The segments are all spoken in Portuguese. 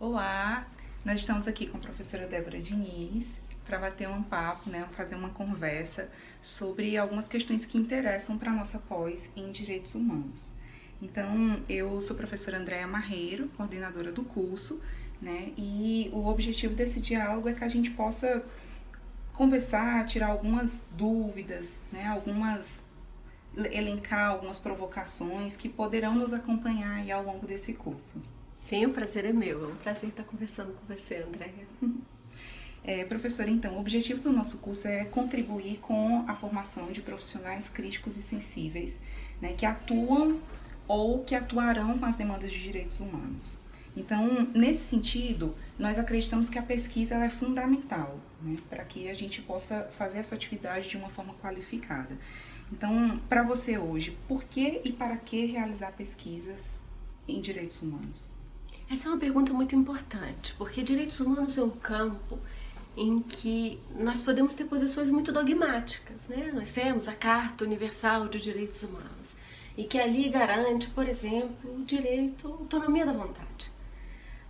Olá, nós estamos aqui com a professora Débora Diniz para bater um papo, fazer uma conversa sobre algumas questões que interessam para a nossa pós em Direitos Humanos. Então, eu sou a professora Andréa Marreiro, coordenadora do curso, e o objetivo desse diálogo é que a gente possa conversar, tirar algumas dúvidas, elencar algumas provocações que poderão nos acompanhar aí ao longo desse curso. Sim, o prazer é meu. É um prazer estar conversando com você, Andréa. Professora, então, o objetivo do nosso curso é contribuir com a formação de profissionais críticos e sensíveis, que atuam ou que atuarão com as demandas de direitos humanos. Então, nesse sentido, nós acreditamos que a pesquisa ela é fundamental, para que a gente possa fazer essa atividade de uma forma qualificada. Então, para você hoje, por que e para que realizar pesquisas em direitos humanos? Essa é uma pergunta muito importante, porque direitos humanos é um campo em que nós podemos ter posições muito dogmáticas, Nós temos a Carta Universal de Direitos Humanos, e que ali garante, por exemplo, o direito à autonomia da vontade.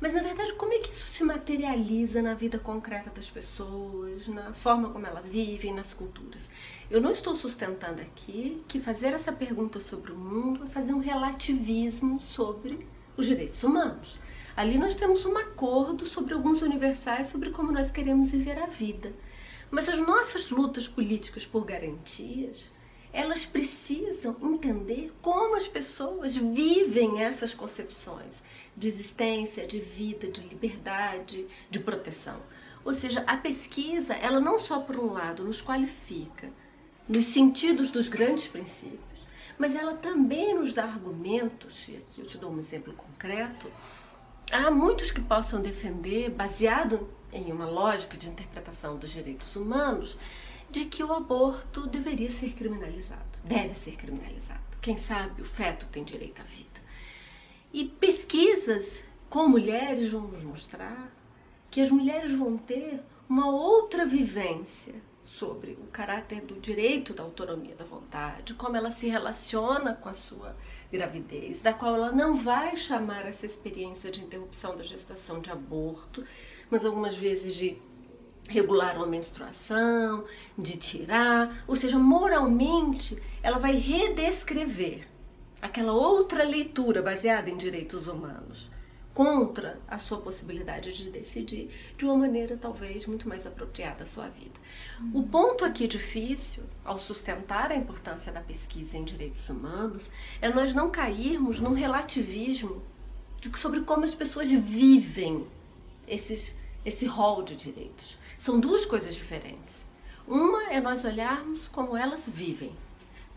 Mas, na verdade, como é que isso se materializa na vida concreta das pessoas, na forma como elas vivem, nas culturas? Eu não estou sustentando aqui que fazer essa pergunta sobre o mundo é fazer um relativismo sobre os direitos humanos. Ali nós temos um acordo sobre alguns universais, sobre como nós queremos viver a vida. Mas as nossas lutas políticas por garantias, elas precisam entender como as pessoas vivem essas concepções de existência, de vida, de liberdade, de proteção. Ou seja, a pesquisa, ela não só por um lado nos qualifica nos sentidos dos grandes princípios, mas ela também nos dá argumentos, e aqui eu te dou um exemplo concreto. Há muitos que possam defender, baseado em uma lógica de interpretação dos direitos humanos, de que o aborto deveria ser criminalizado, deve ser criminalizado. Quem sabe o feto tem direito à vida. E pesquisas com mulheres vão nos mostrar que as mulheres vão ter uma outra vivência sobre o caráter do direito da autonomia da vontade, como ela se relaciona com a sua gravidez, da qual ela não vai chamar essa experiência de interrupção da gestação de aborto, mas algumas vezes de regular uma menstruação, de tirar, ou seja, moralmente ela vai redescrever aquela outra leitura baseada em direitos humanos contra a sua possibilidade de decidir de uma maneira talvez muito mais apropriada à sua vida. O ponto aqui difícil, ao sustentar a importância da pesquisa em direitos humanos, é nós não cairmos num relativismo sobre como as pessoas vivem esse rol de direitos. São duas coisas diferentes. Uma é nós olharmos como elas vivem,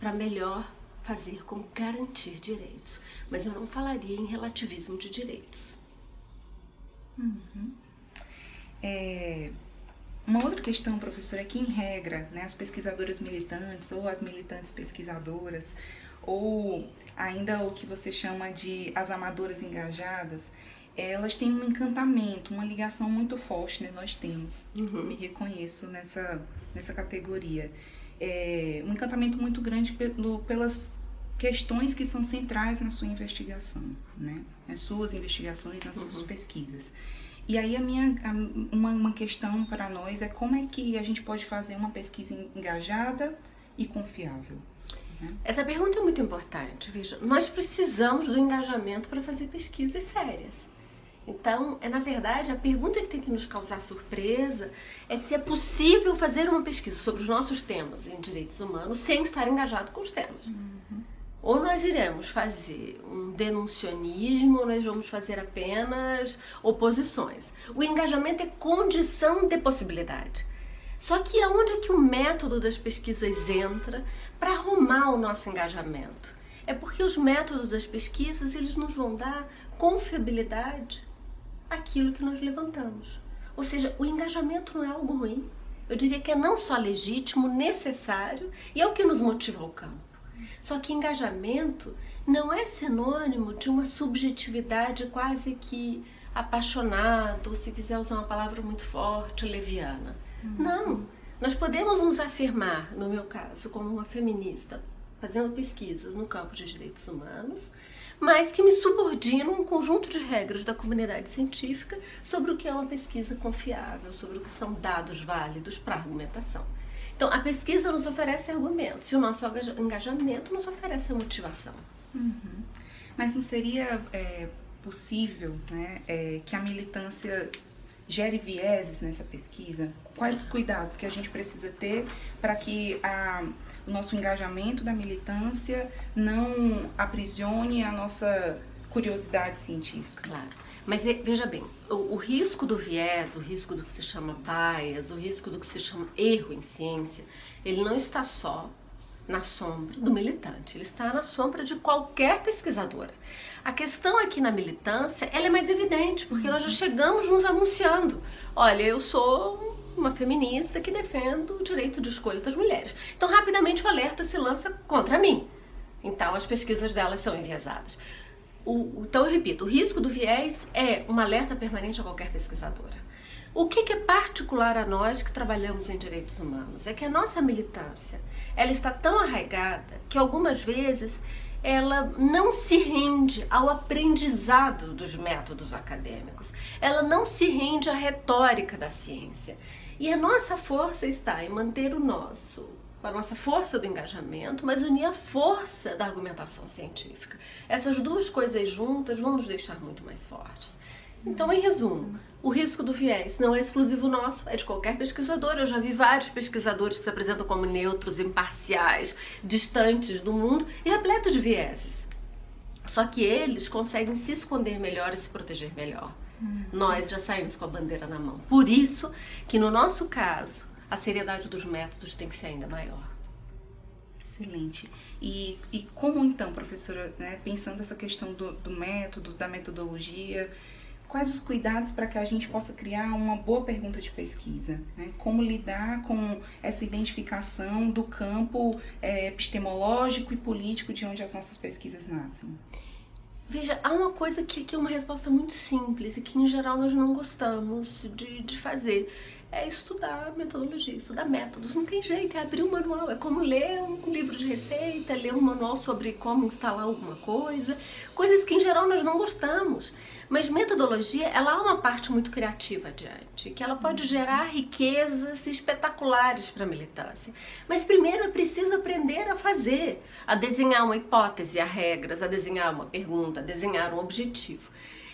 para melhor fazer como garantir direitos. Mas eu não falaria em relativismo de direitos. Uma outra questão, professora, é que, em regra, as pesquisadoras militantes ou as militantes pesquisadoras, ou ainda o que você chama de as amadoras engajadas, elas têm um encantamento, uma ligação muito forte, nós temos. Me reconheço nessa categoria. Um encantamento muito grande pelas questões que são centrais na sua investigação, nas suas investigações, nas suas pesquisas. E aí uma questão para nós é como é que a gente pode fazer uma pesquisa engajada e confiável. Essa pergunta é muito importante. Veja, nós precisamos do engajamento para fazer pesquisas sérias. Então, na verdade, a pergunta que tem que nos causar surpresa é se é possível fazer uma pesquisa sobre os nossos temas em direitos humanos sem estar engajado com os temas. Ou nós iremos fazer um denuncianismo, ou nós vamos fazer apenas oposições. O engajamento é condição de possibilidade. Só que aonde é que o método das pesquisas entra para arrumar o nosso engajamento? É porque os métodos das pesquisas, eles nos vão dar confiabilidade àquilo que nós levantamos. Ou seja, o engajamento não é algo ruim. Eu diria que é não só legítimo, necessário, e é o que nos motiva ao campo. Só que engajamento não é sinônimo de uma subjetividade quase que apaixonada, ou se quiser usar uma palavra muito forte, leviana. Não, nós podemos nos afirmar, no meu caso, como uma feminista, fazendo pesquisas no campo de direitos humanos, mas que me subordinam a um conjunto de regras da comunidade científica sobre o que é uma pesquisa confiável, sobre o que são dados válidos para argumentação. Então, a pesquisa nos oferece argumentos e o nosso engajamento nos oferece a motivação. Uhum. Mas não seria possível, né, que a militância gere vieses nessa pesquisa? Quais os cuidados que a gente precisa ter para que o nosso engajamento da militância não aprisione a nossa curiosidade científica? Claro, mas veja bem, o risco do viés, o risco do que se chama bias, o risco do que se chama erro em ciência, ele não está só na sombra do militante, ele está na sombra de qualquer pesquisadora. A questão aqui na militância, ela é mais evidente, porque nós já chegamos nos anunciando. Olha, eu sou uma feminista que defendo o direito de escolha das mulheres. Então, rapidamente o alerta se lança contra mim. Então, as pesquisas delas são enviesadas. Então, eu repito, o risco do viés é um alerta permanente a qualquer pesquisadora. O que é particular a nós que trabalhamos em direitos humanos? É que a nossa militância, ela está tão arraigada que algumas vezes ela não se rende ao aprendizado dos métodos acadêmicos, ela não se rende à retórica da ciência. E a nossa força está em manter a nossa força do engajamento, mas unir a força da argumentação científica. Essas duas coisas juntas vão nos deixar muito mais fortes. Então, em resumo, o risco do viés não é exclusivo nosso, é de qualquer pesquisador. Eu já vi vários pesquisadores que se apresentam como neutros, imparciais, distantes do mundo e repletos de vieses. Só que eles conseguem se esconder melhor e se proteger melhor. Nós já saímos com a bandeira na mão. Por isso que, no nosso caso, a seriedade dos métodos tem que ser ainda maior. Excelente. E como então, professora, né, pensando essa questão do método, da metodologia, quais os cuidados para que a gente possa criar uma boa pergunta de pesquisa? Né? Como lidar com essa identificação do campo epistemológico e político de onde as nossas pesquisas nascem? Veja, há uma coisa que aqui é uma resposta muito simples e que em geral nós não gostamos de fazer. É estudar metodologia, estudar métodos. Não tem jeito, é abrir um manual. É como ler um livro de receita, ler um manual sobre como instalar alguma coisa. Coisas que em geral nós não gostamos. Mas metodologia, ela há uma parte muito criativa adiante, que ela pode gerar riquezas espetaculares para a militância. Mas primeiro é preciso aprender a fazer, a desenhar uma hipótese, a regras, a desenhar uma pergunta, a desenhar um objetivo.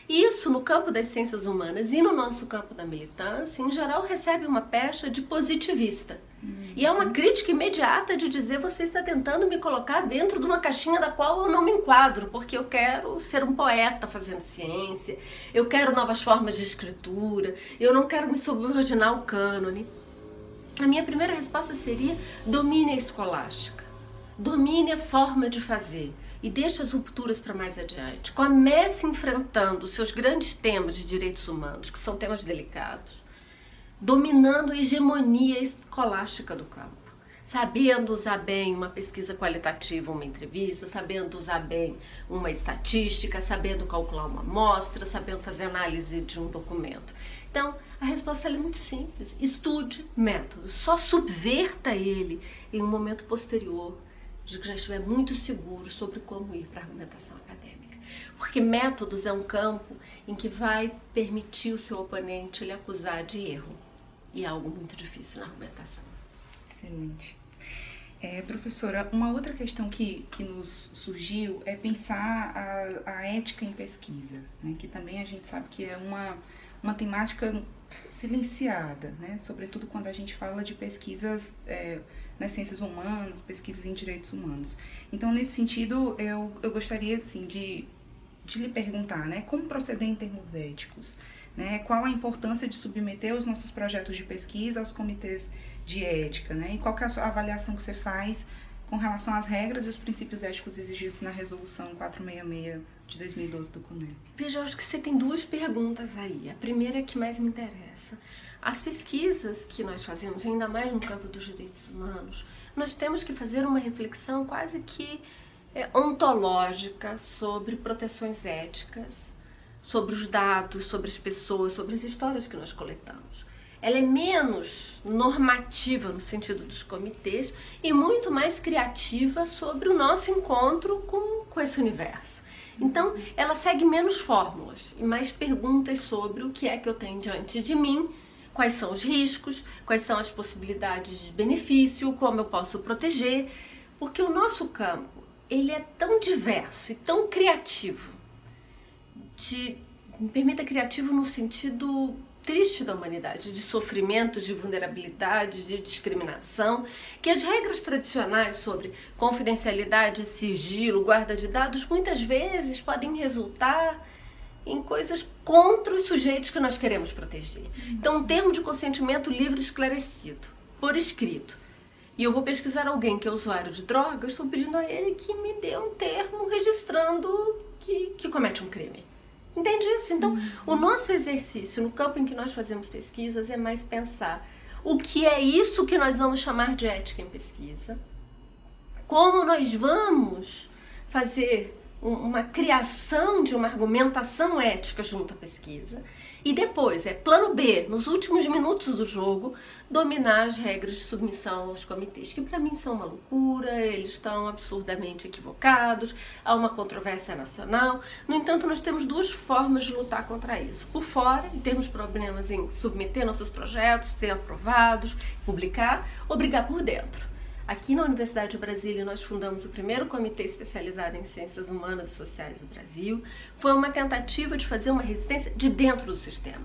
Isso, no campo das ciências humanas e no nosso campo da militância, em geral recebe uma pecha de positivista. E é uma crítica imediata de dizer: você está tentando me colocar dentro de uma caixinha da qual eu não me enquadro, porque eu quero ser um poeta fazendo ciência, eu quero novas formas de escritura, eu não quero me subordinar ao cânone. A minha primeira resposta seria: domine a escolástica, domine a forma de fazer. E deixe as rupturas para mais adiante. Comece enfrentando os seus grandes temas de direitos humanos, que são temas delicados, dominando a hegemonia escolástica do campo, sabendo usar bem uma pesquisa qualitativa, uma entrevista, sabendo usar bem uma estatística, sabendo calcular uma amostra, sabendo fazer análise de um documento. Então, a resposta é muito simples. Estude método, só subverta ele em um momento posterior, de que já estiver muito seguro sobre como ir para a argumentação acadêmica. Porque métodos é um campo em que vai permitir o seu oponente lhe acusar de erro. E é algo muito difícil na argumentação. Excelente. Professora, uma outra questão que nos surgiu é pensar a ética em pesquisa, né? Que também a gente sabe que é uma temática silenciada, né? Sobretudo quando a gente fala de pesquisas nas ciências humanas, pesquisas em direitos humanos. Então, nesse sentido, eu gostaria assim, de lhe perguntar, né, como proceder em termos éticos? Né? Qual a importância de submeter os nossos projetos de pesquisa aos comitês de ética? Né? E qual que é a avaliação que você faz com relação às regras e os princípios éticos exigidos na Resolução 466 de 2012 do CONEP? Veja, eu acho que você tem duas perguntas aí. A primeira é que mais me interessa. As pesquisas que nós fazemos, ainda mais no campo dos direitos humanos, nós temos que fazer uma reflexão quase que ontológica sobre proteções éticas, sobre os dados, sobre as pessoas, sobre as histórias que nós coletamos. Ela é menos normativa no sentido dos comitês e muito mais criativa sobre o nosso encontro com esse universo. Então, ela segue menos fórmulas e mais perguntas sobre o que é que eu tenho diante de mim, quais são os riscos, quais são as possibilidades de benefício, como eu posso proteger, porque o nosso campo, ele é tão diverso e tão criativo, me permita criativo no sentido triste da humanidade, de sofrimentos, de vulnerabilidades, de discriminação, que as regras tradicionais sobre confidencialidade, sigilo, guarda de dados, muitas vezes podem resultar em coisas contra os sujeitos que nós queremos proteger. Então, um termo de consentimento livre e esclarecido, por escrito, e eu vou pesquisar alguém que é usuário de drogas, estou pedindo a ele que me dê um termo registrando que comete um crime. Entende isso? Então, o nosso exercício no campo em que nós fazemos pesquisas é mais pensar o que é isso que nós vamos chamar de ética em pesquisa, como nós vamos fazer uma criação de uma argumentação ética junto à pesquisa, e depois, plano B, nos últimos minutos do jogo, dominar as regras de submissão aos comitês, que para mim são uma loucura, eles estão absurdamente equivocados, há uma controvérsia nacional. No entanto, nós temos duas formas de lutar contra isso. Por fora, e temos problemas em submeter nossos projetos, ser aprovados, publicar, ou brigar por dentro. Aqui na Universidade de Brasília nós fundamos o primeiro comitê especializado em ciências humanas e sociais do Brasil. Foi uma tentativa de fazer uma resistência de dentro do sistema.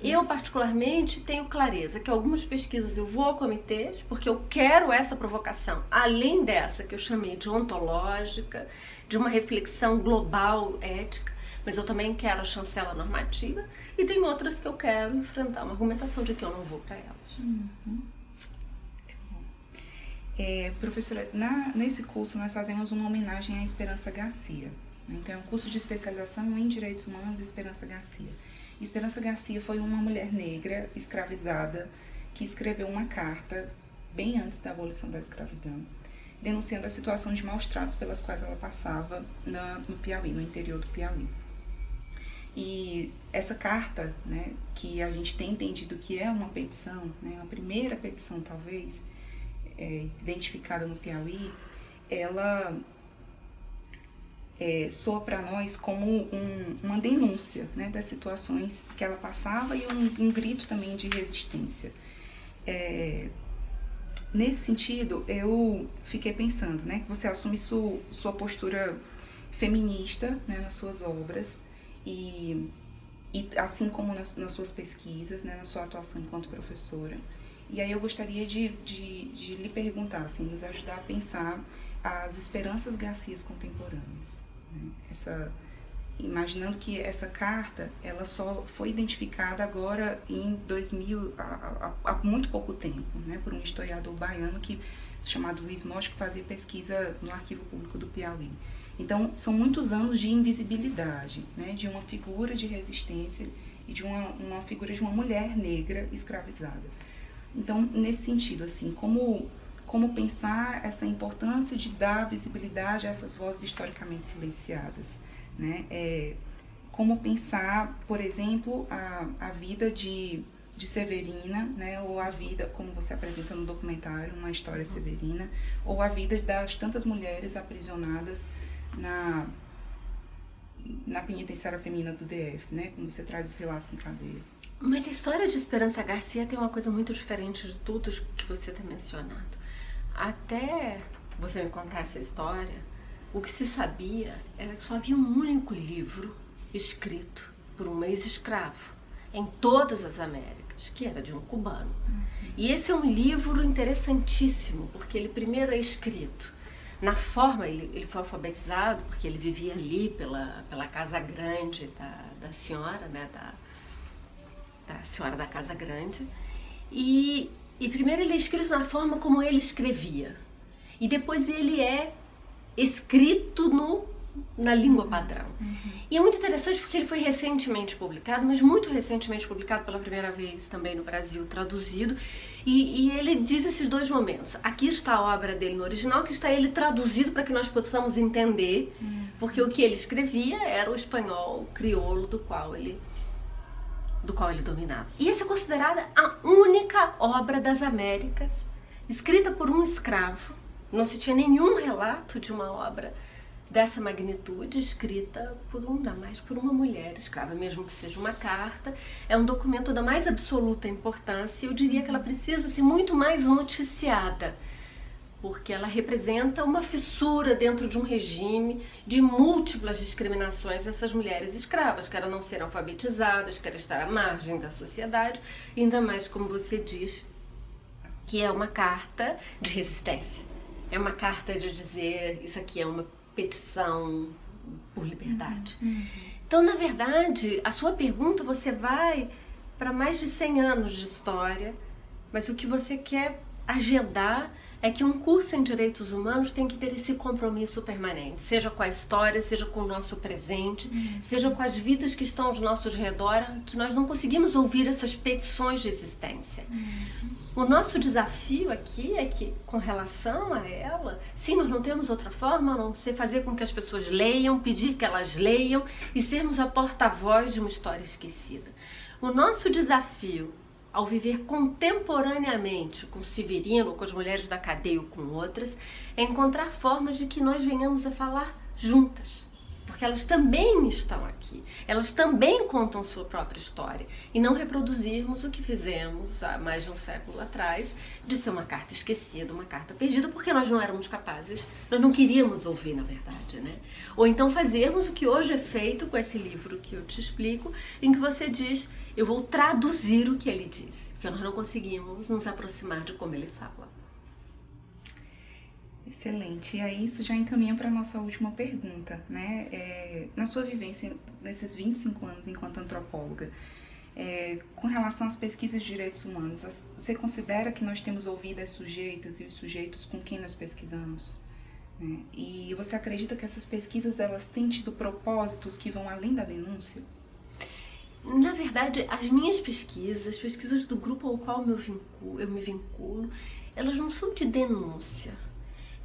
Eu particularmente tenho clareza que algumas pesquisas eu vou a comitês porque eu quero essa provocação, além dessa que eu chamei de ontológica, de uma reflexão global ética, mas eu também quero a chancela normativa, e tem outras que eu quero enfrentar uma argumentação de que eu não vou para elas. Professora, nesse curso nós fazemos uma homenagem à Esperança Garcia. Então, é um curso de especialização em Direitos Humanos e Esperança Garcia. Esperança Garcia foi uma mulher negra escravizada que escreveu uma carta bem antes da abolição da escravidão, denunciando a situação de maus tratos pelas quais ela passava no Piauí, no interior do Piauí. E essa carta, né, que a gente tem entendido que é uma petição, né, a primeira petição talvez, identificada no Piauí, ela soa para nós como uma denúncia, né, das situações que ela passava e um grito também de resistência. Nesse sentido, eu fiquei pensando, né, que você assume sua postura feminista, né, nas suas obras e assim como nas suas pesquisas, né, na sua atuação enquanto professora. E aí eu gostaria de lhe perguntar, assim, nos ajudar a pensar as Esperanças Garcias contemporâneas, né? Imaginando que essa carta, ela só foi identificada agora em 2000, há muito pouco tempo, né, por um historiador baiano chamado Luiz Mocha, que fazia pesquisa no Arquivo Público do Piauí. Então, são muitos anos de invisibilidade, né, de uma figura de resistência e de uma figura de uma mulher negra escravizada. Então, nesse sentido, assim, como pensar essa importância de dar visibilidade a essas vozes historicamente silenciadas, né? Como pensar, por exemplo, a vida de Severina, né? Ou a vida, como você apresenta no documentário, Uma História Severina, ou a vida das tantas mulheres aprisionadas na penitenciária feminina do DF, né? Como você traz os relatos em cadeia. Mas a história de Esperança Garcia tem uma coisa muito diferente de tudo que você tem mencionado. Até você me contar essa história, o que se sabia era que só havia um único livro escrito por um ex-escravo em todas as Américas, que era de um cubano. E esse é um livro interessantíssimo, porque ele primeiro é escrito na forma, ele foi alfabetizado, porque ele vivia ali pela Casa Grande da senhora, né, da senhora da Casa Grande, e primeiro ele é escrito na forma como ele escrevia, e depois ele é escrito na língua padrão. E é muito interessante porque ele foi recentemente publicado, mas muito recentemente publicado pela primeira vez também no Brasil, traduzido, e ele diz esses dois momentos. Aqui está a obra dele no original, aqui está ele traduzido para que nós possamos entender, porque o que ele escrevia era o espanhol crioulo do qual ele dominava. E essa é considerada a única obra das Américas escrita por um escravo. Não se tinha nenhum relato de uma obra dessa magnitude, escrita por ainda mais por uma mulher escrava, mesmo que seja uma carta, é um documento da mais absoluta importância. Eu diria que ela precisa ser muito mais noticiada, porque ela representa uma fissura dentro de um regime de múltiplas discriminações dessas mulheres escravas, que eram não ser alfabetizadas, que era estar à margem da sociedade, e ainda mais, como você diz, que é uma carta de resistência. É uma carta de dizer, isso aqui é uma petição por liberdade. Então, na verdade, a sua pergunta, você vai para mais de 100 anos de história, mas o que você quer agendar é que um curso em direitos humanos tem que ter esse compromisso permanente, seja com a história, seja com o nosso presente, seja com as vidas que estão aos nossos redor, que nós não conseguimos ouvir essas petições de existência. O nosso desafio aqui é que, com relação a ela, sim, nós não temos outra forma a não ser fazer com que as pessoas leiam, pedir que elas leiam e sermos a porta-voz de uma história esquecida. O nosso desafio, ao viver contemporaneamente com Severino, com as mulheres da cadeia ou com outras, é encontrar formas de que nós venhamos a falar juntas. Porque elas também estão aqui, elas também contam sua própria história. E não reproduzirmos o que fizemos há mais de um século atrás, de ser uma carta esquecida, uma carta perdida, porque nós não éramos capazes, nós não queríamos ouvir, na verdade, né? Ou então fazermos o que hoje é feito com esse livro que eu te explico, em que você diz, eu vou traduzir o que ele disse, porque nós não conseguimos nos aproximar de como ele fala. Excelente. E aí isso já encaminha para a nossa última pergunta, né? Na sua vivência, nesses 25 anos enquanto antropóloga, com relação às pesquisas de direitos humanos, você considera que nós temos ouvido as sujeitas e os sujeitos com quem nós pesquisamos? Né? E você acredita que essas pesquisas elas têm tido propósitos que vão além da denúncia? Na verdade, as minhas pesquisas, as pesquisas do grupo ao qual eu me vinculo, elas não são de denúncia.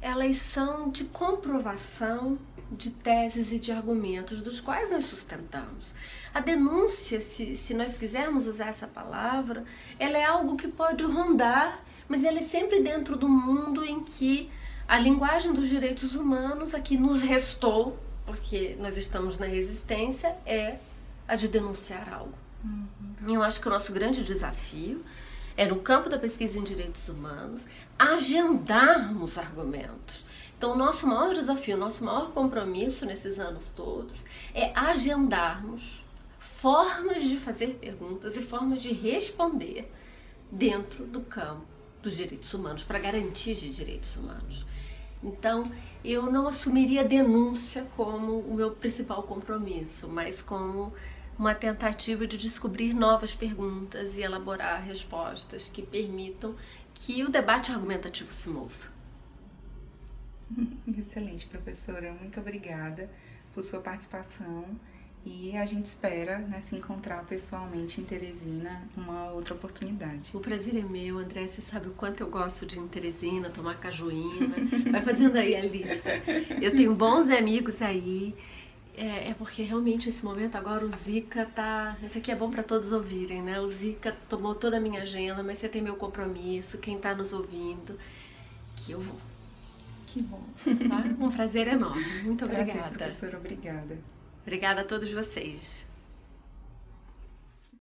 Elas são de comprovação de teses e de argumentos dos quais nós sustentamos. A denúncia, se nós quisermos usar essa palavra, ela é algo que pode rondar, mas ela é sempre dentro do mundo em que a linguagem dos direitos humanos, a que nos restou, porque nós estamos na resistência, é a de denunciar algo. Eu acho que o nosso grande desafio é, no campo da pesquisa em direitos humanos, agendarmos argumentos. Então, o nosso maior desafio, o nosso maior compromisso nesses anos todos é agendarmos formas de fazer perguntas e formas de responder dentro do campo dos direitos humanos, para garantias de direitos humanos. Então, eu não assumiria a denúncia como o meu principal compromisso, mas como uma tentativa de descobrir novas perguntas e elaborar respostas que permitam que o debate argumentativo se mova. Excelente, professora. Muito obrigada por sua participação e a gente espera, né, se encontrar pessoalmente em Teresina numa outra oportunidade. O prazer é meu, André. Você sabe o quanto eu gosto de ir em Teresina, tomar cajuína. Vai fazendo aí a lista. Eu tenho bons amigos aí. É porque realmente esse momento agora o Zika tá... Esse aqui é bom para todos ouvirem, né? O Zika tomou toda a minha agenda, mas você tem meu compromisso, quem tá nos ouvindo, que eu vou. Que bom. Tá? Um prazer enorme. Muito obrigada. Prazer, professora. Obrigada. Obrigada a todos vocês.